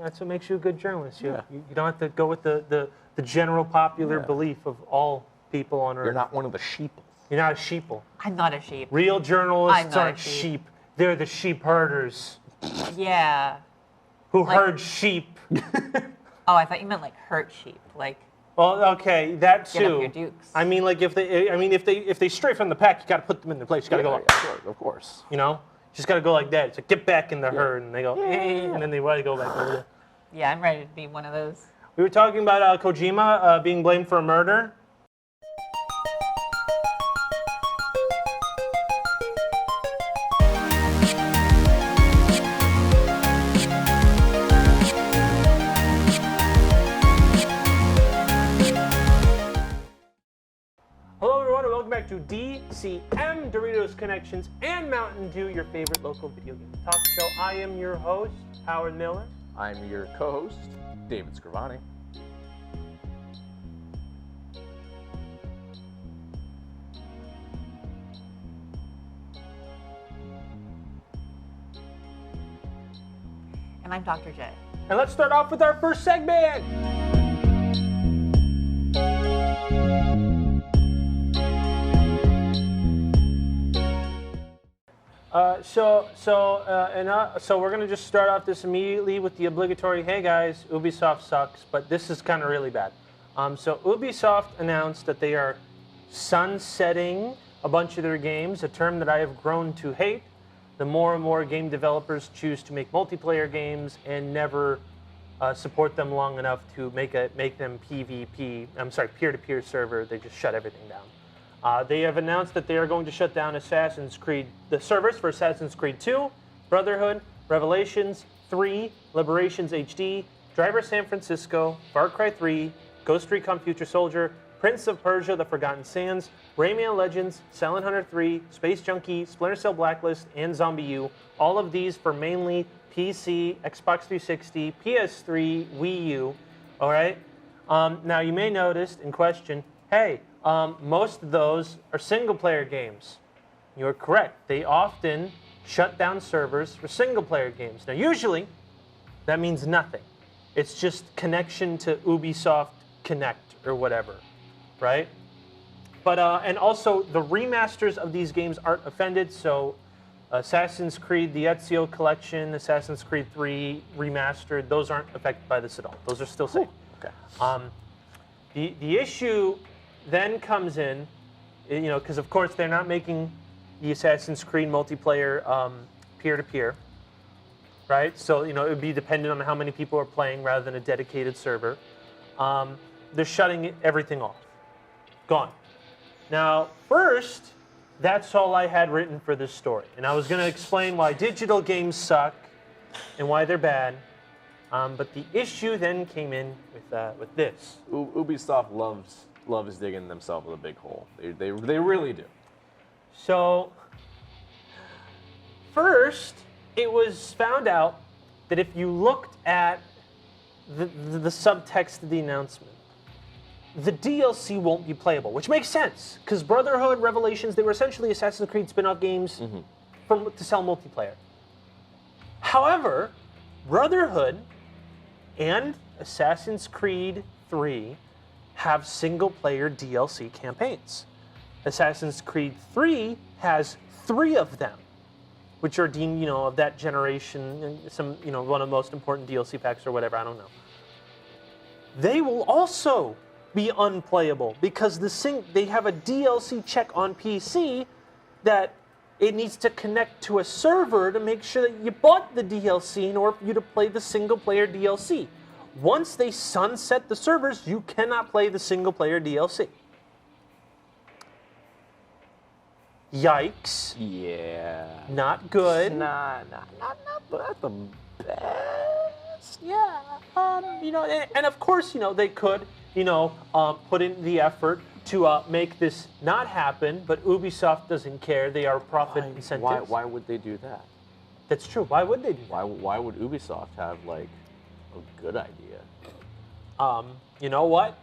That's what makes you a good journalist. You don't have to go with the general popular belief of all people on Earth. You're not one of the sheep. You're not a sheeple. I'm not a sheep. Real journalists aren't sheep. sheep. They're the sheep herders Yeah. who herd sheep. Oh, I thought you meant like hurt sheep, like. Well, okay, that too. Get up your dukes. I mean, like if they stray from the pack, you got to put them in their place. You got to go like, sure, of course. you know, just got to go like that. It's like get back in the herd, and they go, and then they want to go back over there. Yeah, I'm ready to be one of those. We were talking about Kojima being blamed for a murder. Hello everyone and welcome back to DCM, Doritos, Connections, and Mountain Dew, your favorite local video game talk show. I am your host, Howard Miller. I'm your co-host, David Scrivani. And I'm Dr. J. And let's start off with our first segment. So we're gonna just start off this immediately with the obligatory, hey guys, Ubisoft sucks, but this is kind of really bad. So Ubisoft announced that they are sunsetting a bunch of their games, a term that I have grown to hate. The more and more game developers choose to make multiplayer games and never support them long enough to make them peer-to-peer server, they just shut everything down. They have announced that they are going to shut down the servers for Assassin's Creed 2, Brotherhood, Revelations 3, Liberations HD, Driver San Francisco, Far Cry 3, Ghost Recon Future Soldier, Prince of Persia: The Forgotten Sands, Rayman Legends, Silent Hunter 3, Space Junkie, Splinter Cell Blacklist, and Zombie U. All of these for mainly PC, Xbox 360, PS3, Wii U. All right. Now you may notice and question, hey, most of those are single-player games. You're correct. They often shut down servers for single-player games. Now, usually, that means nothing. It's just connection to Ubisoft Connect or whatever, right? But and also the remasters of these games aren't offended. So, Assassin's Creed, the Ezio Collection, Assassin's Creed 3 remastered, those aren't affected by this at all. Those are still safe. Okay. The issue then comes in, you know, because of course they're not making the Assassin's Creed multiplayer peer-to-peer, right? So, you know, it would be dependent on how many people are playing rather than a dedicated server. They're shutting everything off. Gone. Now, first, that's all I had written for this story. And I was going to explain why digital games suck and why they're bad. But the issue then came in with this. Ubisoft loves digging themselves a big hole. They really do. So, first, it was found out that if you looked at the subtext of the announcement, the DLC won't be playable, which makes sense, because Brotherhood, Revelations, they were essentially Assassin's Creed spin-off games to sell multiplayer. However, Brotherhood and Assassin's Creed 3 have single-player DLC campaigns. Assassin's Creed 3 has 3 of them, which are deemed, you know, of that generation, some, you know, one of the most important DLC packs or whatever, I don't know. They will also be unplayable because they have a DLC check on PC that it needs to connect to a server to make sure that you bought the DLC in order for you to play the single-player DLC. Once they sunset the servers, you cannot play the single-player DLC. Yikes. Yeah. Not good. Not the best. Yeah. You know, and of course, you know, they could, you know, put in the effort to make this not happen, but Ubisoft doesn't care. They are profit incentives. Why would they do that? That's true. Why would they do that? Why would Ubisoft have, like, a good idea? You know what?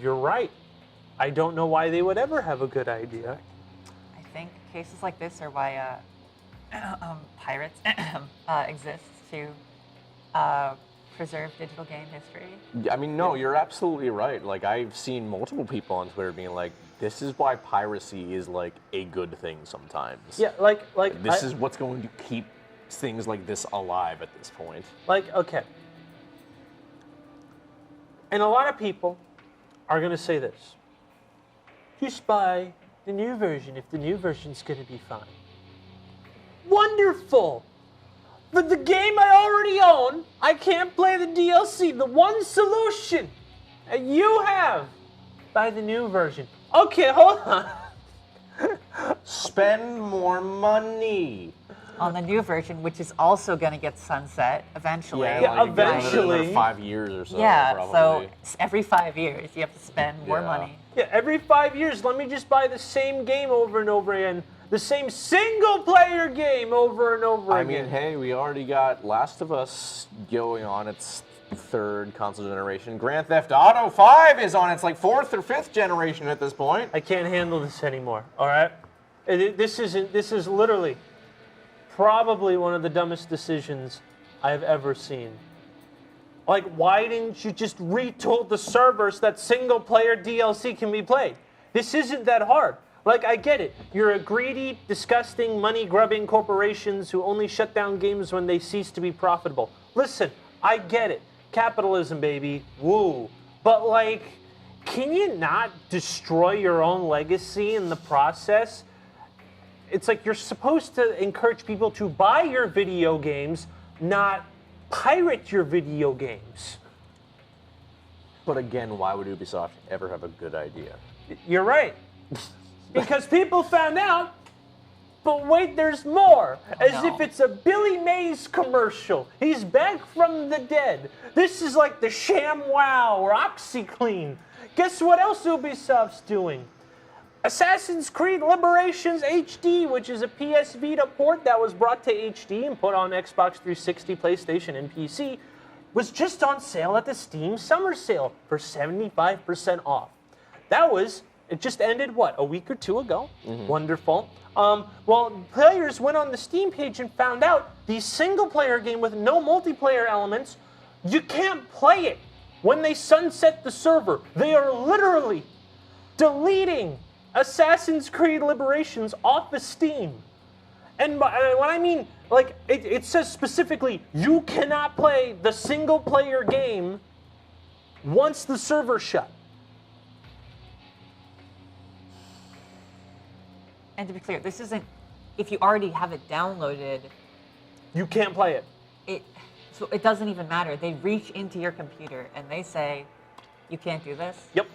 You're right. I don't know why they would ever have a good idea. I think cases like this are why pirates exist to preserve digital game history. I mean, no, you're absolutely right. Like, I've seen multiple people on Twitter being like, this is why piracy is, like, a good thing sometimes. Yeah, This is what's going to keep things like this alive at this point. Okay. And a lot of people are going to say this. Just buy the new version if the new version's going to be fine. Wonderful! But the game I already own, I can't play the DLC. The one solution that you have, buy the new version. Okay, hold on. Spend more money. On the new version, which is also going to get sunset eventually. Yeah, like, eventually. Another 5 years or so. Yeah, probably. so every 5 years you have to spend more Yeah. money. Yeah, every 5 years, let me just buy the same game over and over again. The same single-player game over and over I again. mean, hey, we already got Last of Us going on its third console generation. Grand Theft Auto 5 is on its like fourth or fifth generation at this point. I can't handle this anymore, all right? This is literally probably one of the dumbest decisions I've ever seen. Like, why didn't you just retool the servers that single-player DLC can be played? This isn't that hard. Like, I get it. You're a greedy, disgusting, money-grubbing corporations who only shut down games when they cease to be profitable. Listen, I get it. Capitalism, baby. Woo. But, like, can you not destroy your own legacy in the process? It's like you're supposed to encourage people to buy your video games, not pirate your video games. But again, why would Ubisoft ever have a good idea? You're right. Because people found out, but wait, there's more. As no. if it's a Billy Mays commercial. He's back from the dead. This is like the ShamWow or OxyClean. Guess what else Ubisoft's doing? Assassin's Creed Liberations HD, which is a PS Vita port that was brought to HD and put on Xbox 360, PlayStation, and PC, was just on sale at the Steam Summer Sale for 75% off. It just ended, what, a week or two ago? Mm-hmm. Wonderful. Well, players went on the Steam page and found out the single-player game with no multiplayer elements, you can't play it. When they sunset the server, they are literally deleting Assassin's Creed Liberations off of Steam. And when I mean, like, it says specifically, you cannot play the single-player game once the server's shut. And to be clear, this isn't, if you already have it downloaded, You can't play it. So it doesn't even matter. They reach into your computer and they say, you can't do this? Yep.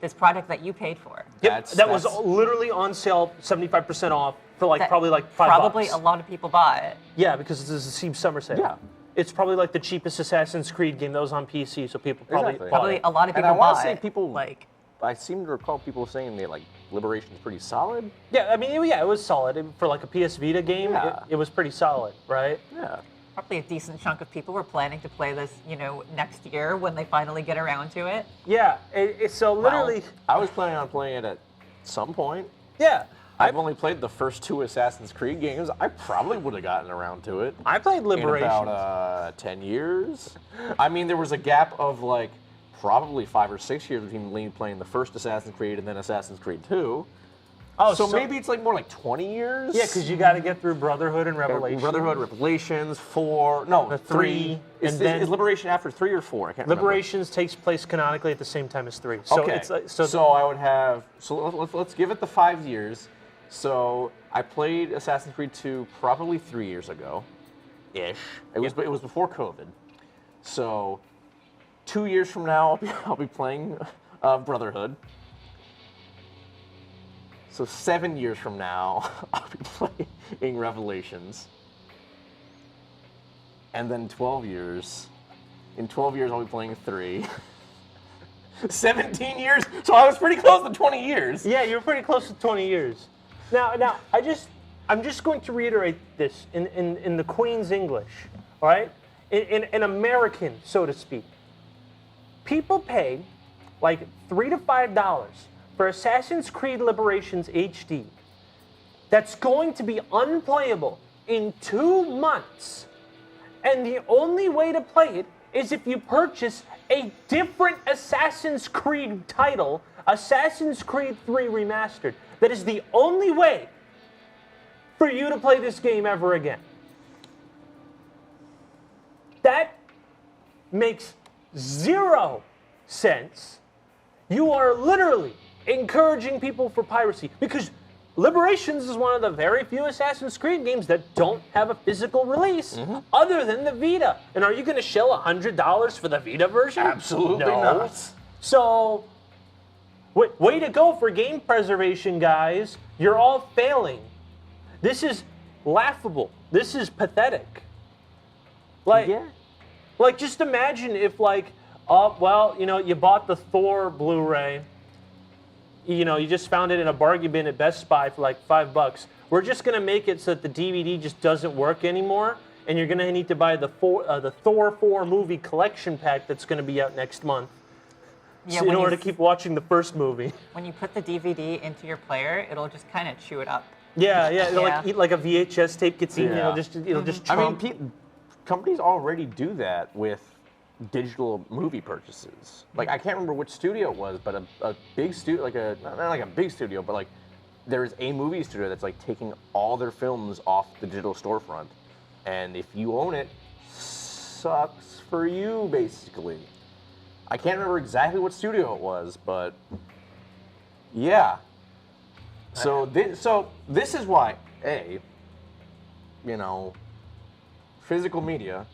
This product that you paid for. Yep. That was literally on sale, 75% off for That probably $5. Probably a lot of people buy it. Yeah, because this is a Steam Summer Sale. Yeah. It's probably like the cheapest Assassin's Creed game that was on PC, so people probably Exactly. bought Probably it. a lot of And people I want buy to say it. people, like, I seem to recall people saying they like Liberation's pretty solid. Yeah, I mean, it was solid. For like a PS Vita game, Yeah. it was pretty solid, right? Yeah. probably a decent chunk of people were planning to play this, next year when they finally get around to it. Yeah, so literally, I was planning on playing it at some point. yeah. I've only played the first two Assassin's Creed games. I probably would have gotten around to it. I played Liberation. In about 10 years. I mean, there was a gap of like probably 5 or 6 years between me playing the first Assassin's Creed and then Assassin's Creed 2. Oh, so maybe it's like more like 20 years? Yeah, because you got to get through Brotherhood and Revelation. Brotherhood, Revelations, 4, no, 3. And then is Liberation after 3 or 4? I can't remember. Liberations takes place canonically at the same time as 3. So Okay, it's like, so I would have, so let's give it the 5 years. So I played Assassin's Creed 2 probably 3 years ago, ish. It was before COVID. So 2 years from now, I'll be playing Brotherhood. So 7 years from now, I'll be playing Revelations. And then 12 years. In 12 years, I'll be playing 3. 17 years. So I was pretty close to 20 years. yeah, you're pretty close to 20 years. Now, I'm just going to reiterate this in the Queen's English, all right? In American, so to speak. People pay like $3 to $5 for Assassin's Creed Liberations HD. That's going to be unplayable in 2 months. And the only way to play it is if you purchase a different Assassin's Creed title, Assassin's Creed 3 Remastered. That is the only way for you to play this game ever again. That makes zero sense. You are literally encouraging people for piracy because Liberations is one of the very few Assassin's Creed games that don't have a physical release other than the Vita. And are you going to shell $100 for the Vita version? Absolutely No. not. So, way to go for game preservation, guys. You're all failing. This is laughable. This is pathetic. Like, like just imagine if you bought the Thor Blu-ray. You just found it in a bargain bin at Best Buy for like $5. We're just gonna make it so that the DVD just doesn't work anymore, and you're gonna need to buy the Thor 4 movie collection pack that's gonna be out next month. Yeah, In order to keep watching the first movie. When you put the DVD into your player, it'll just kind of chew it up. Yeah, it'll Yeah. eat like a VHS tape gets eaten. Yeah. It'll just I trump. mean, companies already do that with digital movie purchases. Like, I can't remember which studio it was, but a big studio, not like a big studio, but like there's a movie studio that's like taking all their films off the digital storefront. And if you own it, sucks for you, basically. I can't remember exactly what studio it was, but yeah. So this is why, physical media,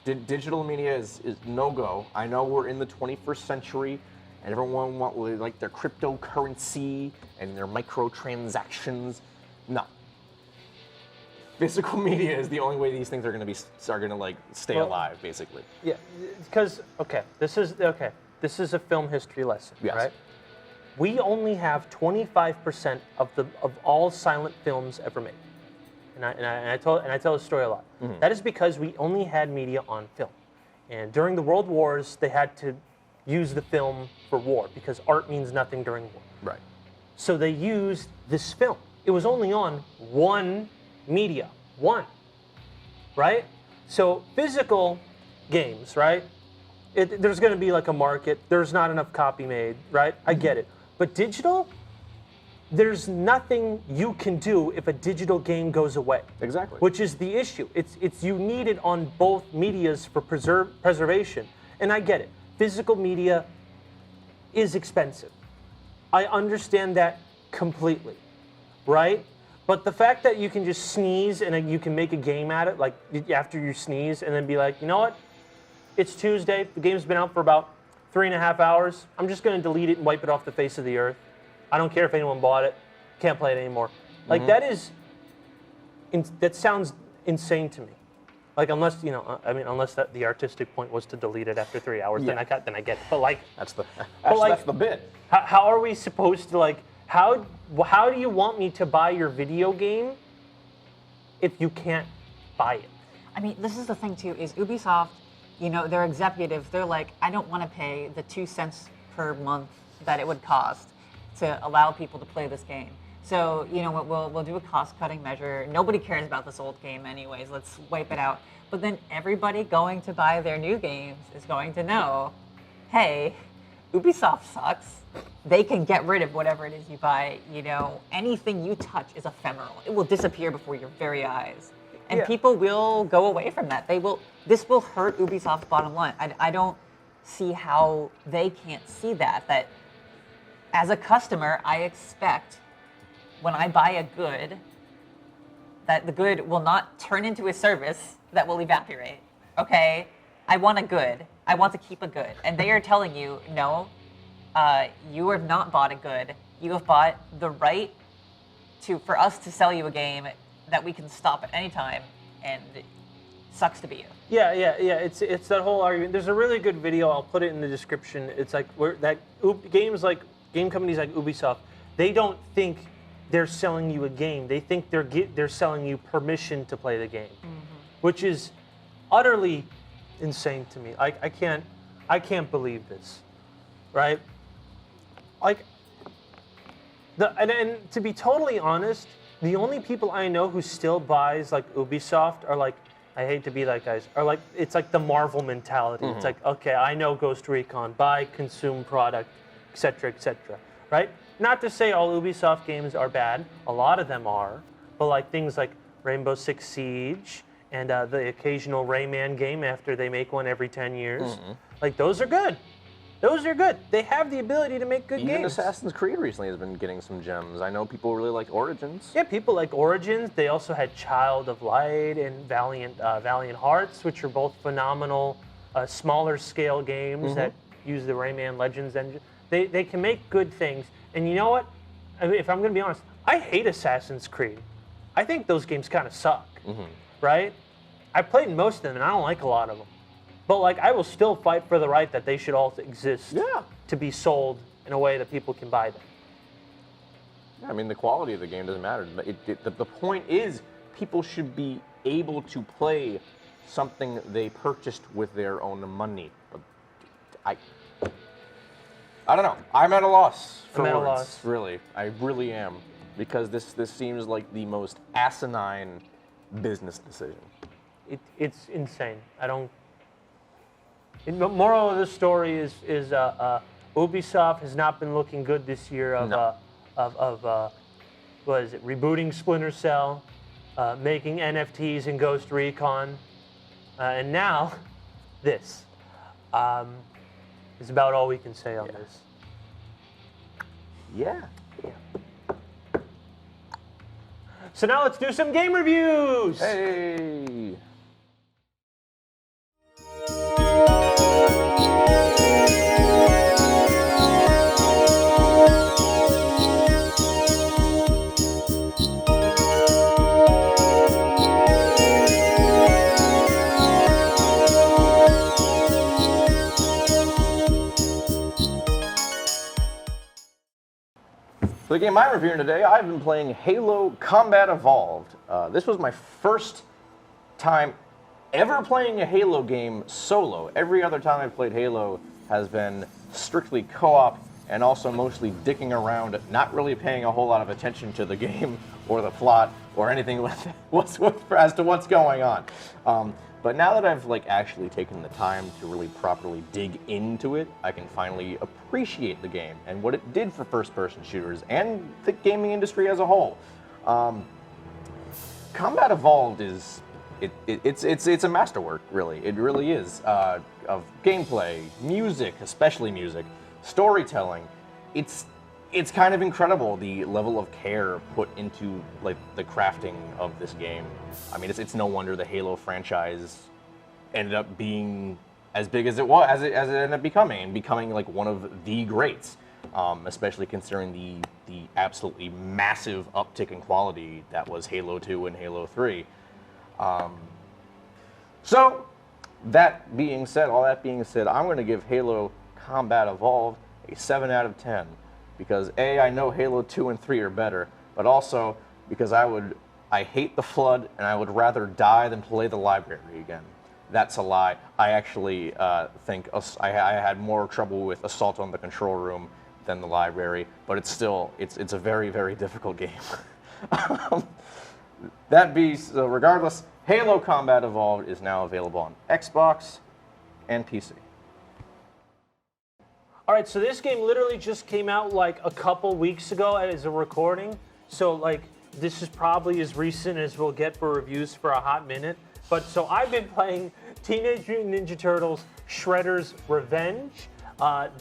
digital media is no-go. I know we're in the 21st century, and everyone wants their cryptocurrency and their microtransactions. No. Physical media is the only way these things are going to stay alive, basically. Yeah, because this is a film history lesson, Yes. right? We only have 25% of all silent films ever made, and I tell the story a lot. That is because we only had media on film, and during the World Wars they had to use the film for war because art means nothing during war. Right. So they used this film. It was only on one media, right? So physical games, right? There's going to be like a market. There's not enough copy made, right? I get it. But digital, there's nothing you can do if a digital game goes away. Exactly. Which is the issue. It's you need it on both medias for preservation. And I get it. Physical media is expensive. I understand that completely, right? But the fact that you can just sneeze and then you can make a game at it, like after you sneeze, and then be like, you know what? It's Tuesday. The game's been out for about 3.5 hours. I'm just going to delete it and wipe it off the face of the earth. I don't care if anyone bought it. Can't play it anymore. Like that sounds insane to me. Like unless that the artistic point was to delete it after 3 hours, then I get it. But like That's the bit. how are we supposed to how do you want me to buy your video game if you can't buy it? I mean, this is the thing too, is Ubisoft, their executives, they're like, I don't want to pay the 2 cents per month that it would cost to allow people to play this game. So, we'll do a cost-cutting measure. Nobody cares about this old game anyways. Let's wipe it out. But then everybody going to buy their new games is going to know, hey, Ubisoft sucks. They can get rid of whatever it is you buy. Anything you touch is ephemeral. It will disappear before your very eyes. And people will go away from that. This will hurt Ubisoft's bottom line. I don't see how they can't see that as a customer, I expect when I buy a good, that the good will not turn into a service that will evaporate, okay? I want a good. I want to keep a good. And they are telling you, no, you have not bought a good. You have bought the right for us to sell you a game that we can stop at any time, and it sucks to be you. Yeah. It's that whole argument. There's a really good video. I'll put it in the description. It's like game companies like Ubisoft, they don't think they're selling you a game. They think they're selling you permission to play the game, which is utterly insane to me. I can't believe this, right? And to be totally honest, the only people I know who still buys like Ubisoft are like I hate to be that guys. Or like it's like the Marvel mentality. It's like, okay, I know Ghost Recon, buy, consume product, etc., etc. Right? Not to say all Ubisoft games are bad. A lot of them are, but like things like Rainbow Six Siege and the occasional Rayman game after they make one every 10 years, like those are good. Those are good. They have the ability to make good Even games. Assassin's Creed recently has been getting some gems. I know people really like Origins. Yeah, people like Origins. They also had Child of Light and Valiant Hearts, which are both phenomenal, smaller scale games that use the Rayman Legends engine. They can make good things. And you know what? I mean, if I'm going to be honest, I hate Assassin's Creed. I think those games kind of suck, right? I played most of them, and I don't like a lot of them. But like, I will still fight for the right that they should all exist to be sold in a way that people can buy them. I mean, the quality of the game doesn't matter. The point is, people should be able to play something they purchased with their own money. I don't know. I'm at a loss for I'm at a words, loss. really. I really am. Because this seems like the most asinine business decision. It's insane. I don't. The moral of the story is Ubisoft has not been looking good this year what is it? Rebooting Splinter Cell, making NFTs in Ghost Recon, and now this is about all we can say on this. Yeah. So now let's do some game reviews. Hey. For the game I'm reviewing today, I've been playing Halo Combat Evolved. This was my first time ever playing a Halo game solo. Every other time I've played Halo has been strictly co-op and also mostly dicking around, not really paying a whole lot of attention to the game or the plot or anything as to what's going on. But now that I've actually taken the time to really properly dig into it, I can finally appreciate the game and what it did for first-person shooters and the gaming industry as a whole. Combat Evolved is it's a masterwork, really. It really is of gameplay, music, especially music, storytelling. It's kind of incredible the level of care put into the crafting of this game. I mean, it's no wonder the Halo franchise ended up being as big as it was, as it ended up becoming one of the greats. Especially considering the absolutely massive uptick in quality that was Halo 2 and Halo 3. So, all that being said, I'm going to give Halo Combat Evolved a 7 out of 10. Because A, I know Halo 2 and 3 are better, but also because I hate the Flood and I would rather die than play the library again. That's a lie. I actually think I had more trouble with Assault on the Control Room than the library, but it's a very, very difficult game. Regardless, Halo Combat Evolved is now available on Xbox and PC. All right, so this game literally just came out a couple weeks ago as a recording. So this is probably as recent as we'll get for reviews for a hot minute. But so I've been playing Teenage Mutant Ninja Turtles Shredder's Revenge.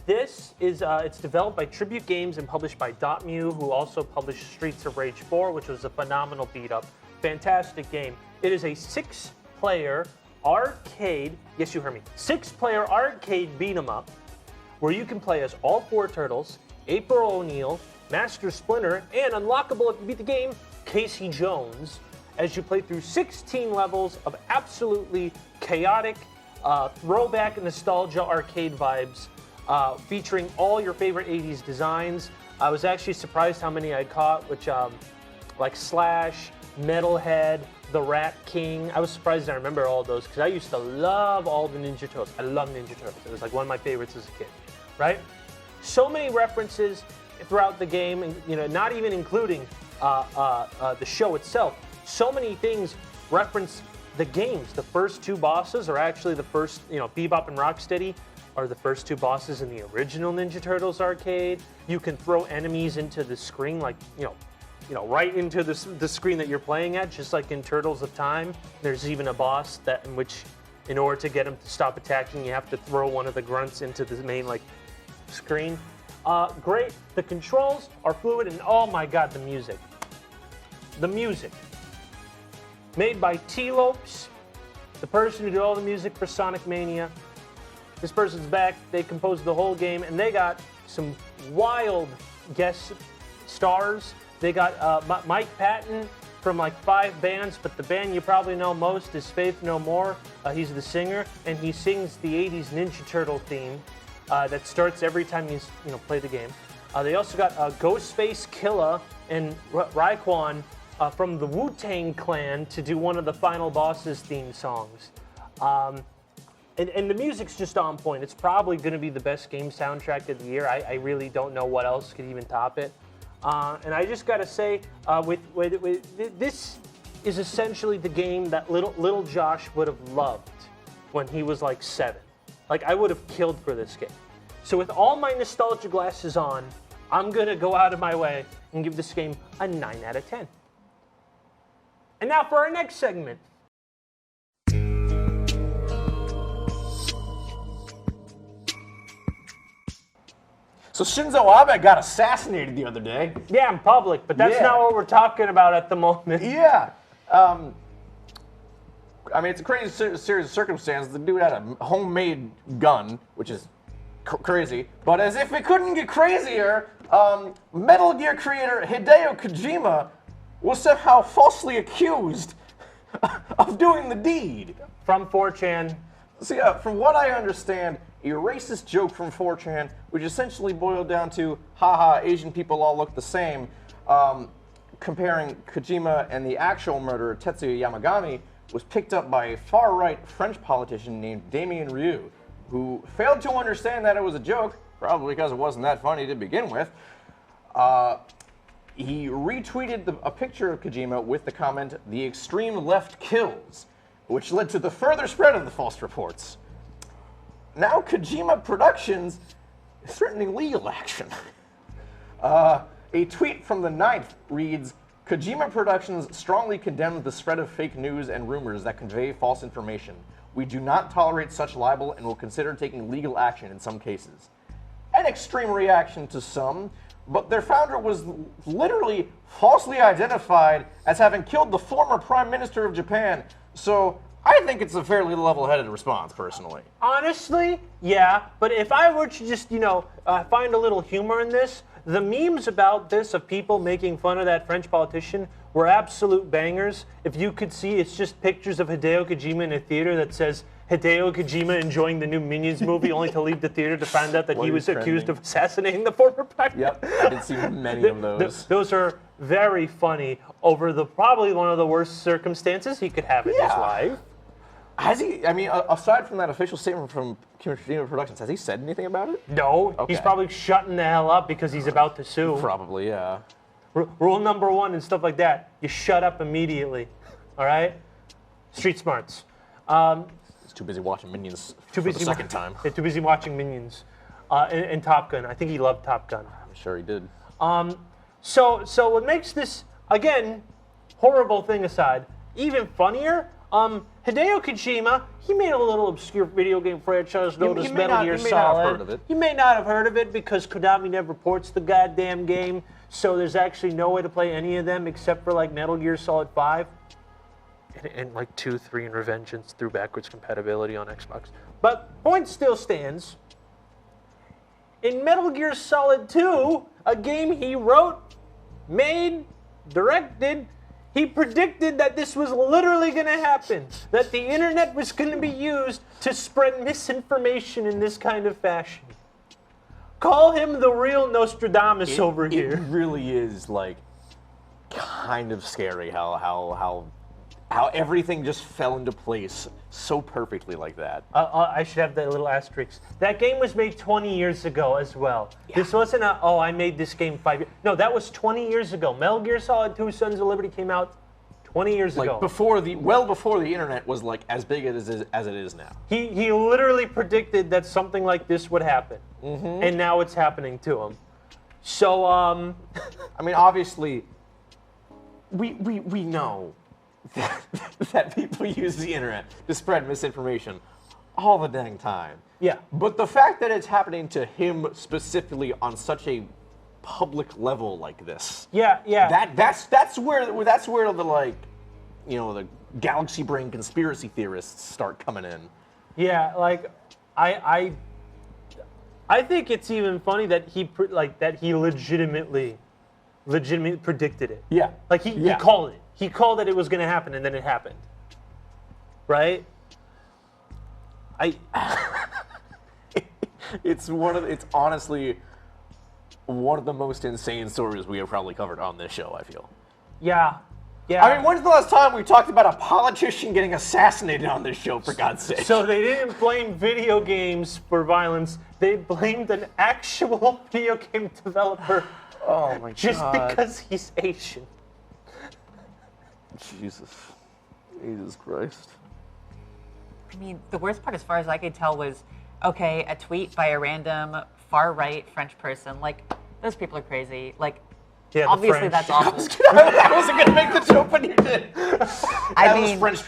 This is it's developed by Tribute Games and published by Dotemu, who also published Streets of Rage 4, which was a phenomenal beat-up. Fantastic game. It is a 6-player arcade, yes you heard me, 6-player arcade beat-em-up where you can play as all 4 turtles, April O'Neil, Master Splinter, and unlockable if you beat the game, Casey Jones, as you play through 16 levels of absolutely chaotic, throwback nostalgia arcade vibes, featuring all your favorite 80s designs. I was actually surprised how many I caught, which like Slash, Metalhead, the Rat King. I was surprised I remember all those because I used to love all the Ninja Turtles. I love Ninja Turtles. It was one of my favorites as a kid, right? So many references throughout the game, and not even including the show itself. So many things reference the games, the first two bosses are actually the first, Bebop and Rocksteady are the first two bosses in the original Ninja Turtles arcade. You can throw enemies into the screen like, right into the screen that you're playing at, just like in Turtles of Time. There's even a boss in which, in order to get him to stop attacking, you have to throw one of the grunts into the main screen. Great. The controls are fluid, and oh my god, the music. The music. Made by T-Lopes, the person who did all the music for Sonic Mania. This person's back. They composed the whole game, and they got some wild guest stars. They got Mike Patton from 5 bands, but the band you probably know most is Faith No More. He's the singer, and he sings the 80s Ninja Turtle theme that starts every time you play the game. They also got Ghostface Killah and Raekwon from the Wu-Tang Clan to do one of the final boss's theme songs. And the music's just on point. It's probably going to be the best game soundtrack of the year. I really don't know what else could even top it. And I just got to say, this is essentially the game that little Josh would have loved when he was 7. I would have killed for this game. So with all my nostalgia glasses on, I'm going to go out of my way and give this game a 9 out of 10. And now for our next segment. So Shinzo Abe got assassinated the other day. Yeah, in public, but that's not what we're talking about at the moment. Yeah. It's a crazy series of circumstances. The dude had a homemade gun, which is crazy. But as if it couldn't get crazier, Metal Gear creator Hideo Kojima was somehow falsely accused of doing the deed. From 4chan. So from what I understand, a racist joke from 4chan, which essentially boiled down to, haha, Asian people all look the same, comparing Kojima and the actual murderer, Tetsuya Yamagami, was picked up by a far-right French politician named Damien Rieu, who failed to understand that it was a joke, probably because it wasn't that funny to begin with. He retweeted a picture of Kojima with the comment, "The extreme left kills," which led to the further spread of the false reports. Now Kojima Productions is threatening legal action. A tweet from the 9th reads, "Kojima Productions strongly condemns the spread of fake news and rumors that convey false information. We do not tolerate such libel and will consider taking legal action in some cases." An extreme reaction to some, but their founder was literally falsely identified as having killed the former Prime Minister of Japan. So I think it's a fairly level-headed response, personally. Honestly, yeah. But if I were to just, find a little humor in this, the memes about this of people making fun of that French politician were absolute bangers. If you could see, it's just pictures of Hideo Kojima in a theater that says, Hideo Kojima enjoying the new Minions movie, only to leave the theater to find out that he was accused of assassinating the former prime minister. Yep, I did see many of those. Those are very funny over probably one of the worst circumstances he could have in his life. Has he, aside from that official statement from Kojima Productions, has he said anything about it? No, he's probably shutting the hell up because he's about to sue. Probably, yeah. Rule number 1 and stuff like that, you shut up immediately, all right? Street smarts. He's too busy watching Minions for the second time. Yeah, too busy watching Minions and Top Gun. I think he loved Top Gun. I'm sure he did. So what makes this, again, horrible thing aside, even funnier, Hideo Kojima, he made a little obscure video game franchise known as Metal Gear Solid. You may not have heard of it because Konami never ports the goddamn game, so there's actually no way to play any of them except for Metal Gear Solid 5 and 2, 3, and Revengeance through backwards compatibility on Xbox. But point still stands. In Metal Gear Solid 2, a game he wrote, made, directed, he predicted that this was literally going to happen, that the internet was going to be used to spread misinformation in this kind of fashion. Call him the real Nostradamus over here. It really is kind of scary how everything just fell into place so perfectly like that. I should have that little asterisk. That game was made 20 years ago as well. Yeah. This wasn't I made this game 5 years. No, that was 20 years ago. Metal Gear Solid 2 Sons of Liberty came out 20 years Like ago. before the internet was like as big as it is now. He literally predicted that something like this would happen, and now it's happening to him. So I mean, obviously, we know that people use the internet to spread misinformation all the dang time. yeah, But the fact that it's happening to him specifically on such a public level like this, yeah. that's where the like, you know, the galaxy brain conspiracy theorists start coming in. Yeah, like I think it's even funny that he legitimately predicted it. Yeah. Like he called it. He called that it was going to happen, and then it happened. Right? It's honestly one of the most insane stories we have probably covered on this show, I feel. Yeah. I mean, when's the last time we talked about a politician getting assassinated on this show, for God's sake? So they didn't blame video games for violence. They blamed an actual video game developer Oh my just God. because he's Asian. Jesus Christ. I mean, the worst part, as far as I could tell, was okay, a tweet by a random far-right French person. Like, those people are crazy. Like, Yeah, the obviously French. that's awful. I wasn't gonna make the joke, but you did.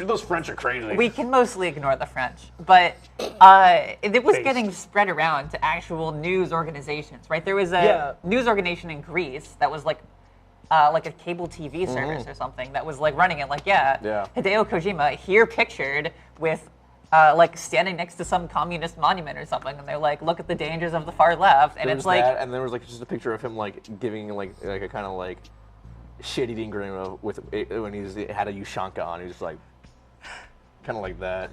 Those French are crazy. We can mostly ignore the French, but it was getting spread around to actual news organizations, right? There was a news organization in Greece that was like a cable TV service or something that was like running it. Like, Hideo Kojima here pictured with like standing next to some communist monument or something, and they're like, look at the dangers of the far left, and it's like, and there was like just a picture of him like giving like a kind of like shit-eating grin with when he had a Ushanka on. He was just like, kind of like that.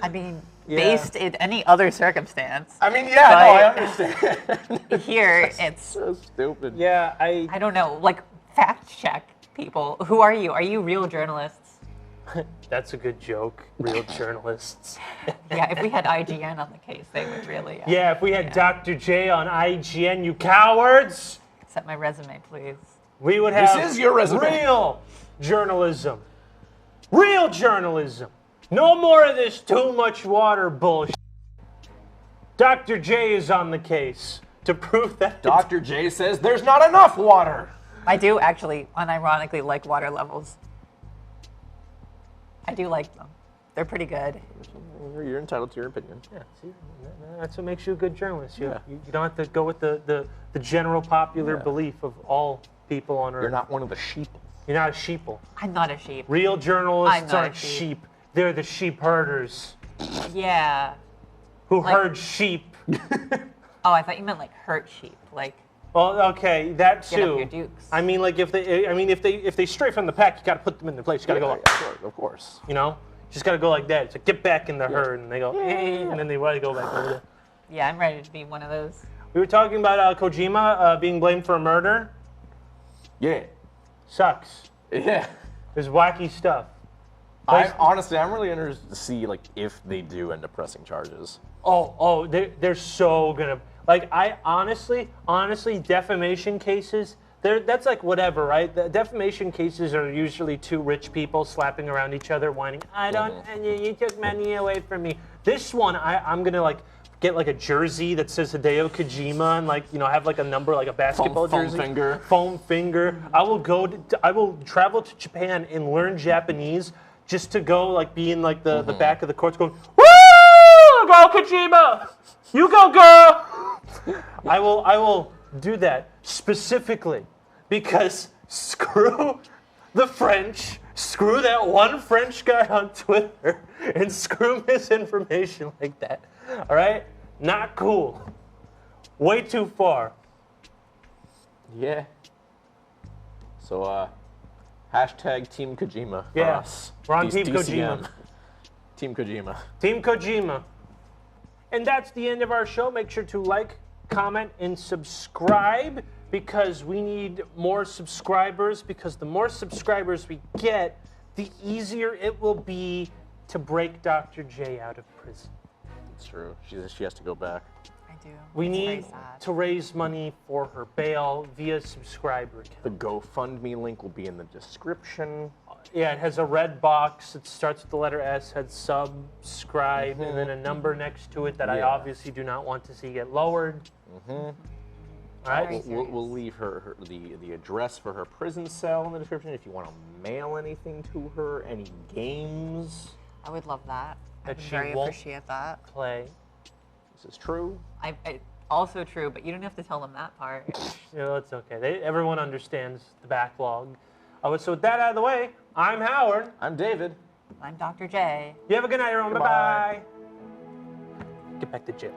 I mean, based in any other circumstance. I mean, yeah, no, I understand. Here, it's so stupid. Yeah, I don't know, like, fact check people. Who are you? Are you real journalists? That's a good joke. Real journalists. Yeah, if we had IGN on the case, they would really. Yeah, if we had Dr. J on IGN, you cowards, Accept my resume, please. we would have This is your resume. real journalism. Real journalism. No more of this too much water bullshit. Dr. J is on the case to prove that. Dr. J says there's not enough water. I do actually, unironically, like water levels. I do like them. They're pretty good. You're entitled to your opinion. Yeah, see, that's what makes you a good journalist. You don't have to go with the general popular belief of all people on Earth. You're not one of the sheep. You're not a sheeple. I'm not a sheep. Real journalists I'm not a aren't sheep. sheep. They're the sheep herders Yeah. who Like- herd sheep. Oh, I thought you meant like hurt sheep. Like, Well, okay, that Get up too. your dukes. I mean, like if they stray from the pack, you got to put them in their place. You got to go, like, Of course. you know, just got to go like that. It's like get back in the herd, and they go, and then they want to go back over there. yeah, I'm ready to be one of those. We were talking about Kojima being blamed for a murder. Yeah. Sucks. Yeah. There's wacky stuff. I'm really interested to see like if they do end up pressing charges. Oh, they're so gonna I honestly, defamation cases. That's like whatever, right? The defamation cases are usually two rich people slapping around each other, whining, "I don't, and you took money away from me." This one, I'm gonna like get like a jersey that says Hideo Kojima and like have like a number, like a basketball jersey. Foam finger. I will travel to Japan and learn Japanese just to go like be in like the back of the courts going, "Woo! Go Kojima! You go, girl!" I will do that specifically because screw the French, screw that one French guy on Twitter, and screw misinformation like that. All right? Not cool. Way too far. Yeah. So hashtag Team Kojima for Yeah. us. We're on Team DCM. Kojima. Team Kojima. Team Kojima. And that's the end of our show. Make sure to like, comment, and subscribe because we need more subscribers, because the more subscribers we get, the easier it will be to break Dr. J out of prison. It's true. She has to go back. I do. We It's very need sad. to raise money for her bail via subscriber The count. GoFundMe link will be in the description. Yeah, it has a red box. It starts with the letter S, had subscribe, and then a number next to it that I Yeah. obviously do not want to see get lowered. All right. Very We'll leave her the address for her prison cell in the description if you want to mail anything to her, any games. I would love that. I That would she very won't appreciate that. Play. This is true. I also true, but you don't have to tell them that part. No, it's okay. Everyone understands the backlog. So with that out of the way, I'm Howard. I'm David. I'm Dr. J. You have a good night, everyone. Goodbye. Bye-bye. Get back to jail.